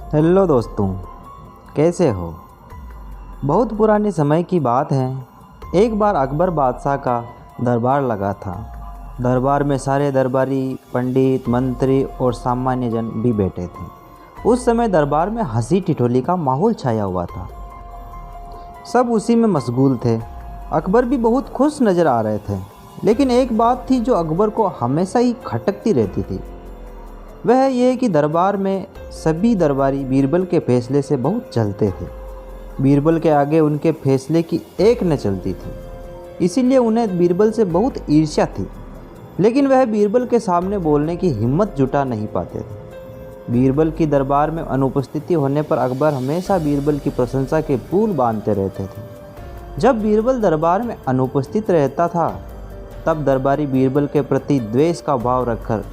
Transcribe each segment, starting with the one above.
Hello दोस्तों, कैसे हो। बहुत पुराने समय की बात है। एक बार अकबर बादशाह का दरबार लगा था। दरबार में सारे दरबारी, पंडित, मंत्री और सामान्य जन भी बैठे थे। उस समय दरबार में हंसी ठिठोली का माहौल छाया हुआ था। सब उसी में मशगूल थे। अकबर भी बहुत खुश नज़र आ रहे थे। लेकिन एक बात थी जो अकबर को हमेशा ही खटकती रहती थी। वह यह कि दरबार में सभी दरबारी बीरबल के फैसले से बहुत जलते थे। बीरबल के आगे उनके फैसले की एक न चलती थी। इसीलिए उन्हें बीरबल से बहुत ईर्ष्या थी। लेकिन वह बीरबल के सामने बोलने की हिम्मत जुटा नहीं पाते थे। बीरबल की दरबार में अनुपस्थिति होने पर अकबर हमेशा बीरबल की प्रशंसा के पुल बांधते रहते थे। जब बीरबल दरबार में अनुपस्थित रहता था तब दरबारी बीरबल के प्रति द्वेष का भाव रखकर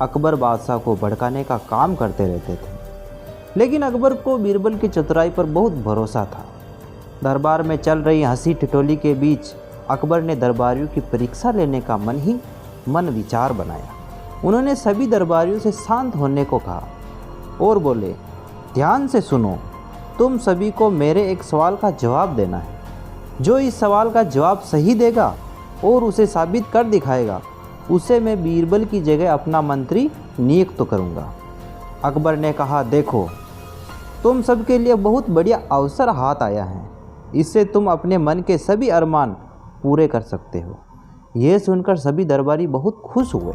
अकबर बादशाह को भड़काने का काम करते रहते थे। लेकिन अकबर को बीरबल की चतुराई पर बहुत भरोसा था। दरबार में चल रही हंसी ठिठोली के बीच अकबर ने दरबारियों की परीक्षा लेने का मन ही मन विचार बनाया। उन्होंने सभी दरबारियों से शांत होने को कहा और बोले, ध्यान से सुनो, तुम सभी को मेरे एक सवाल का जवाब देना है। जो इस सवाल का जवाब सही देगा और उसे साबित कर दिखाएगा उसे मैं बीरबल की जगह अपना मंत्री नियुक्त करूंगा। अकबर ने कहा, देखो, तुम सबके लिए बहुत बढ़िया अवसर हाथ आया है। इससे तुम अपने मन के सभी अरमान पूरे कर सकते हो। यह सुनकर सभी दरबारी बहुत खुश हुए।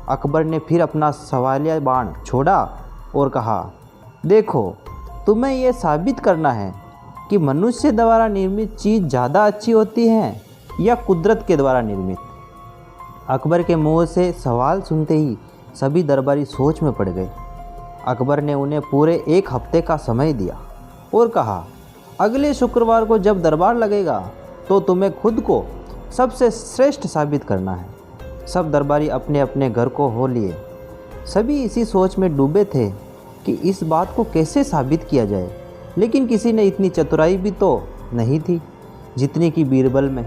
अकबर ने फिर अपना सवालिया बाण छोड़ा और कहा, देखो, तुम्हें यह साबित करना है कि मनुष्य द्वारा निर्मित चीज़ ज़्यादा अच्छी होती है या कुदरत के द्वारा निर्मित। अकबर के मुंह से सवाल सुनते ही सभी दरबारी सोच में पड़ गए। अकबर ने उन्हें पूरे एक हफ्ते का समय दिया और कहा, अगले शुक्रवार को जब दरबार लगेगा तो तुम्हें खुद को सबसे श्रेष्ठ साबित करना है। सब दरबारी अपने अपने घर को हो लिए। सभी इसी सोच में डूबे थे कि इस बात को कैसे साबित किया जाए। लेकिन किसी ने इतनी चतुराई भी तो नहीं थी जितनी कि बीरबल में।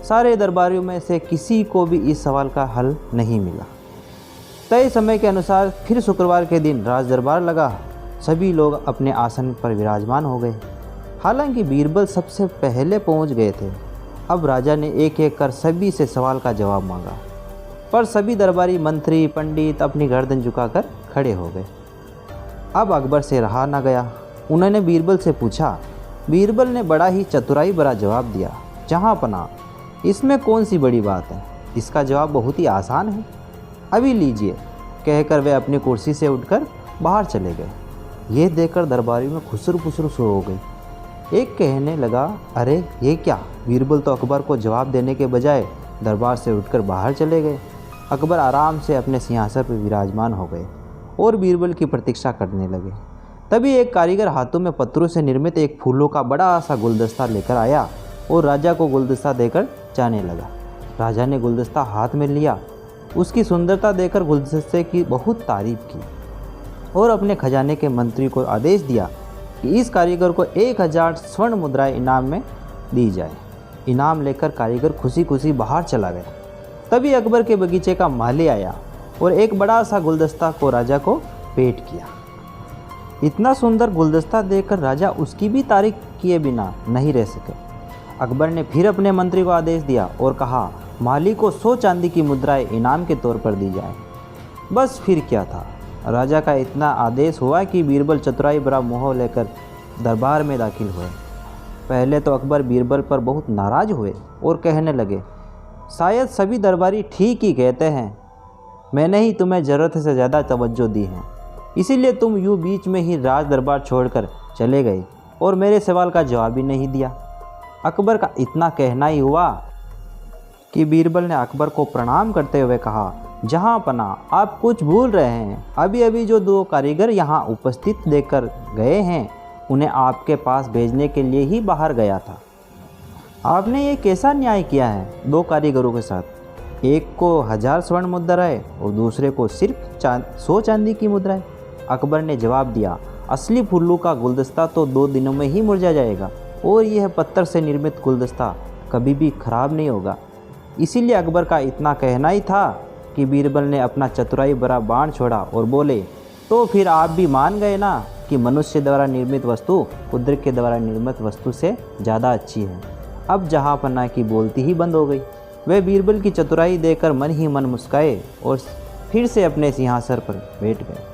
सारे दरबारियों में से किसी को भी इस सवाल का हल नहीं मिला। तय समय के अनुसार फिर शुक्रवार के दिन राज दरबार लगा। सभी लोग अपने आसन पर विराजमान हो गए। हालांकि बीरबल सबसे पहले पहुंच गए थे। अब राजा ने एक एक कर सभी से सवाल का जवाब मांगा, पर सभी दरबारी, मंत्री, पंडित अपनी गर्दन झुकाकर खड़े हो गए। अब अकबर से रहा न गया। उन्होंने बीरबल से पूछा। बीरबल ने बड़ा ही चतुराई भरा जवाब दिया, जहाँ पना, इसमें कौन सी बड़ी बात है, इसका जवाब बहुत ही आसान है, अभी लीजिए, कहकर वे अपनी कुर्सी से उठकर बाहर चले गए। ये देखकर दरबारी में खुसर खुसर शुरू हो गई। एक कहने लगा, अरे ये क्या, बीरबल तो अकबर को जवाब देने के बजाय दरबार से उठकर बाहर चले गए। अकबर आराम से अपने सिंहासन पर विराजमान हो गए और बीरबल की प्रतीक्षा करने लगे। तभी एक कारीगर हाथों में पत्थरों से निर्मित एक फूलों का बड़ा सा गुलदस्ता लेकर आया और राजा को गुलदस्ता देकर जाने लगा। राजा ने गुलदस्ता हाथ में लिया। उसकी सुंदरता देखकर गुलदस्ते की बहुत तारीफ की और अपने खजाने के मंत्री को आदेश दिया कि इस कारीगर को 1000 स्वर्ण मुद्राएं इनाम में दी जाए। इनाम लेकर कारीगर खुशी खुशी बाहर चला गया। तभी अकबर के बगीचे का माली आया और एक बड़ा सा गुलदस्ता को राजा को भेंट किया। इतना सुंदर गुलदस्ता देखकर राजा उसकी भी तारीफ किए बिना नहीं रह सके। अकबर ने फिर अपने मंत्री को आदेश दिया और कहा, माली को 100 चांदी की मुद्राएं इनाम के तौर पर दी जाए। बस फिर क्या था, राजा का इतना आदेश हुआ कि बीरबल चतुराई भरा मोह लेकर दरबार में दाखिल हुए। पहले तो अकबर बीरबल पर बहुत नाराज हुए और कहने लगे, शायद सभी दरबारी ठीक ही कहते हैं, मैंने ही तुम्हें ज़रूरत से ज़्यादा तवज्जो दी है, इसीलिए तुम यूँ बीच में ही राज दरबार छोड़कर चले गए और मेरे सवाल का जवाब भी नहीं दिया। अकबर का इतना कहना ही हुआ कि बीरबल ने अकबर को प्रणाम करते हुए कहा, जहाँ पना, आप कुछ भूल रहे हैं। अभी अभी जो 2 कारीगर यहाँ उपस्थित देकर गए हैं उन्हें आपके पास भेजने के लिए ही बाहर गया था। आपने ये कैसा न्याय किया है 2 कारीगरों के साथ? एक को 1000 स्वर्ण मुद्राएं और दूसरे को सिर्फ 100 चांदी की मुद्राएं। अकबर ने जवाब दिया, असली फूलों का गुलदस्ता तो 2 दिनों में ही मुरझा जाएगा और यह पत्थर से निर्मित गुलदस्ता कभी भी खराब नहीं होगा। इसीलिए अकबर का इतना कहना ही था कि बीरबल ने अपना चतुराई भरा बाण छोड़ा और बोले, तो फिर आप भी मान गए ना कि मनुष्य द्वारा निर्मित वस्तु कुदरत के द्वारा निर्मित वस्तु से ज़्यादा अच्छी है। अब जहाँपना की बोलती ही बंद हो गई। वे बीरबल की चतुराई देखकर मन ही मन मुस्काए और फिर से अपने सिंहासन पर बैठ गए।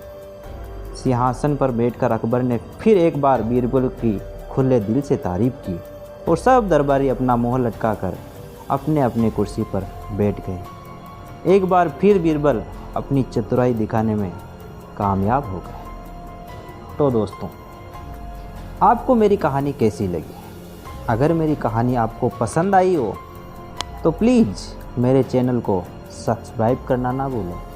सिंहासन पर बैठकर अकबर ने फिर एक बार बीरबल की खुले दिल से तारीफ की और सब दरबारी अपना मुँह लटकाकर अपने अपने कुर्सी पर बैठ गए। एक बार फिर बीरबल अपनी चतुराई दिखाने में कामयाब हो गए। तो दोस्तों, आपको मेरी कहानी कैसी लगी? अगर मेरी कहानी आपको पसंद आई हो तो प्लीज़ मेरे चैनल को सब्सक्राइब करना ना भूलें।